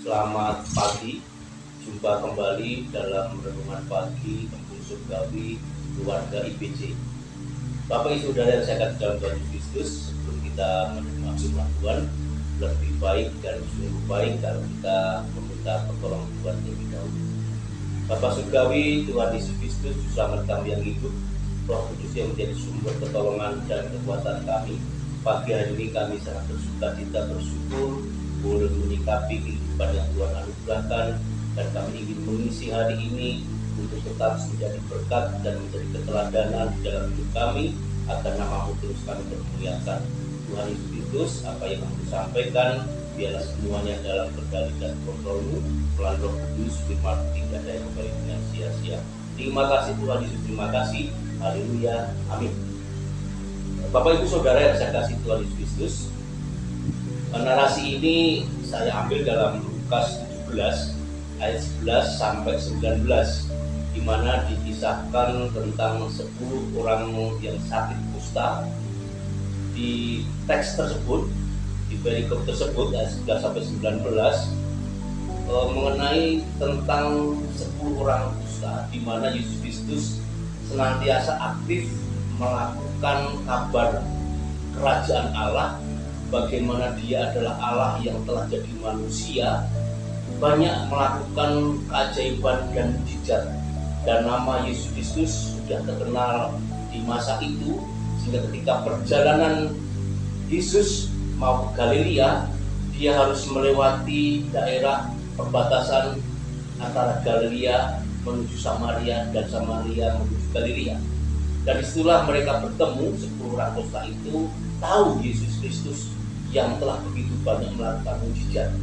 Selamat pagi, jumpa kembali dalam renungan pagi Embun Surgawi Keluarga IPC. Bapak Ibu Saudara yang saya kasih dalam Tuhan Kristus, sebelum kita menerima firman Tuhan, lebih baik dan sungguh baik kalau kita meminta pertolongan Tuhan terlebih dahulu. Bapak Surgawi, Tuhan Yesus Kristus, Selamat kami yang hidup, Roh Kudus yang menjadi sumber pertolongan dan kekuatan kami. Pagi hari ini kami sangat bersuka-cita, bersyukur boleh menyikapi kehidupan yang Tuhan anugerahkan, dan kami ingin mengisi hari ini untuk tetap menjadi berkat dan menjadi keteladanan di dalam hidup kami, agar nama-Mu terus kami permuliakan. Tuhan Yesus Kristus, apa yang kami sampaikan biarlah semuanya dalam kendali dan kontrol-Mu melalui Roh Kudus, firman tidak ada yang kembali dengan sia-sia. Terima kasih Tuhan Yesus, terima kasih. Haleluya, amin. Bapak Ibu Saudara yang saya kasih Tuhan Yesus Kristus, narasi ini saya ambil dalam Lukas 17 ayat 11 sampai 19, di mana dikisahkan tentang 10 orang yang sakit kusta. Di teks tersebut, di perikop tersebut ayat 11 sampai 19 mengenai tentang 10 orang kusta, di mana Yesus Kristus senantiasa aktif melakukan kabar kerajaan Allah, bagaimana Dia adalah Allah yang telah jadi manusia, banyak melakukan keajaiban dan mukjizat, dan nama Yesus Kristus sudah terkenal di masa itu, sehingga ketika perjalanan Yesus mau ke Galilea, Dia harus melewati daerah perbatasan antara Galilea menuju Samaria dan Samaria menuju Galilea. Dan disitulah mereka bertemu. 10 orang kusta itu tahu Yesus Kristus yang telah begitu banyak melakukan mukjizat.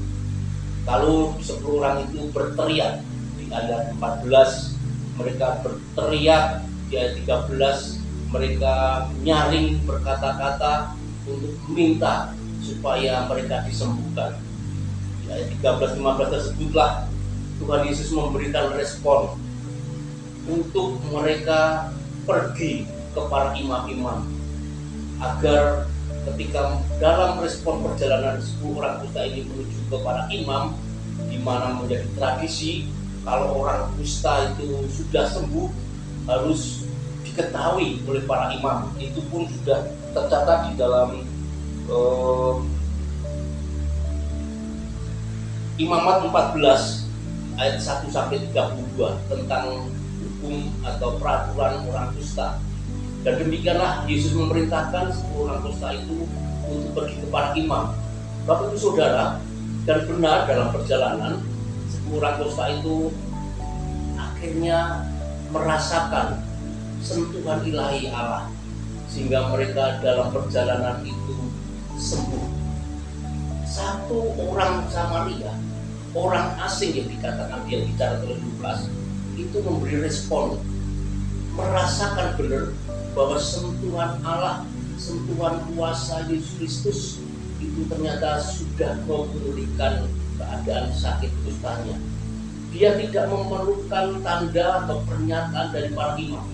Kalau 10 orang itu berteriak di ayat 14, mereka berteriak, di ayat 13 mereka nyaring berkata-kata untuk meminta supaya mereka disembuhkan. Di ayat 13-15 tersebutlah Tuhan Yesus memberikan respon untuk mereka pergi ke para imam-imam, agar ketika dalam respon perjalanan 10 orang kusta ini menuju ke para imam, di mana menjadi tradisi kalau orang kusta itu sudah sembuh harus diketahui oleh para imam. Itu pun sudah tercatat di dalam Imamat 14 ayat 1 sampai 32 tentang hukum atau peraturan orang kusta. Dan demikianlah Yesus memerintahkan 10 orang kusta itu untuk pergi ke para imam. Bapak Ibu Saudara, dan benar dalam perjalanan 10 orang kusta itu akhirnya merasakan sentuhan ilahi Allah, sehingga mereka dalam perjalanan itu sembuh. Satu orang Samaria, orang asing yang dikatakan dia bicara oleh Lukas, itu memberi respon, merasakan benar bahwa sentuhan Allah, sentuhan kuasa Yesus Kristus itu ternyata sudah memulihkan keadaan sakit kustanya. Dia tidak memerlukan tanda atau pernyataan dari para imam,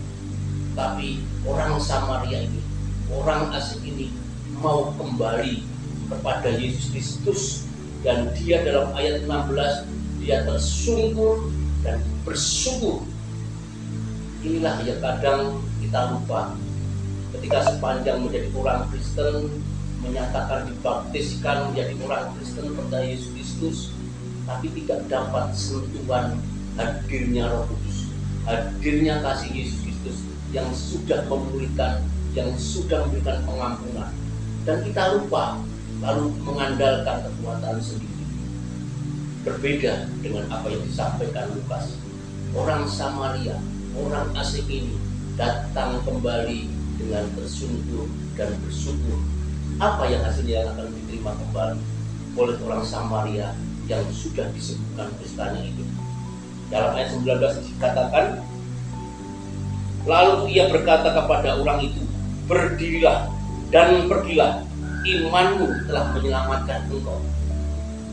tapi orang Samaria ini, orang asing ini mau kembali kepada Yesus Kristus, dan dia dalam ayat 16 dia tersungkur dan bersyukur. Inilah yang kadang kita lupa ketika sepanjang menjadi orang Kristen, menyatakan dibaptiskan menjadi orang Kristen percaya Yesus Kristus, tapi tidak dapat sentuhan hadirnya Roh Kudus, hadirnya kasih Yesus Kristus yang sudah memulihkan, yang sudah memberikan pengampunan, dan kita lupa lalu mengandalkan kekuatan sendiri. Berbeda dengan apa yang disampaikan Lukas. Orang Samaria, orang asing ini datang kembali dengan tersungkur dan bersyukur. Apa yang hasilnya akan diterima kembali oleh orang Samaria yang sudah disembuhkan kustanya itu? Dalam ayat 19 dikatakan, lalu ia berkata kepada orang itu, berdirilah dan pergilah, imanmu telah menyelamatkan engkau.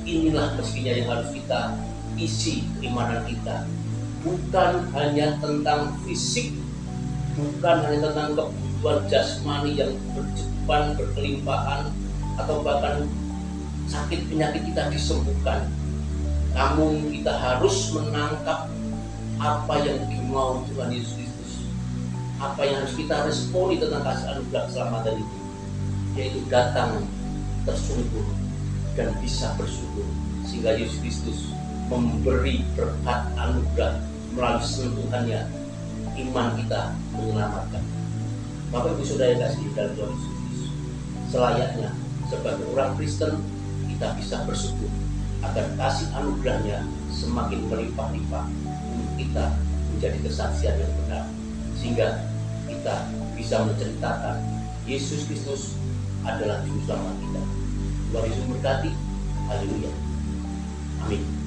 Inilah mestinya yang harus kita isi keimanan kita. Bukan hanya tentang fisik, bukan hanya tentang kebutuhan jasmani yang bercukupan, berkelimpahan, atau bahkan sakit penyakit kita disembuhkan. Namun kita harus menangkap apa yang dimau Tuhan Yesus Kristus, apa yang harus kita responi tentang kasih anugerah keselamatan itu, yaitu datang tersungkur dan bisa bersyukur, sehingga Yesus Kristus memberi berkat anugerah melalui sentuhannya. Iman kita menyelamatkan. Bapak Ibu Saudara yang kasih dalam Tuhan Yesus Kristus, selayaknya sebagai orang Kristen kita bisa bersyukur agar kasih anugerahnya semakin melimpah-limpah untuk kita menjadi kesaksian yang benar, sehingga kita bisa menceritakan Yesus Kristus adalah juru selamat kita. Tuhan Yesus memberkati. Haleluya. Amin.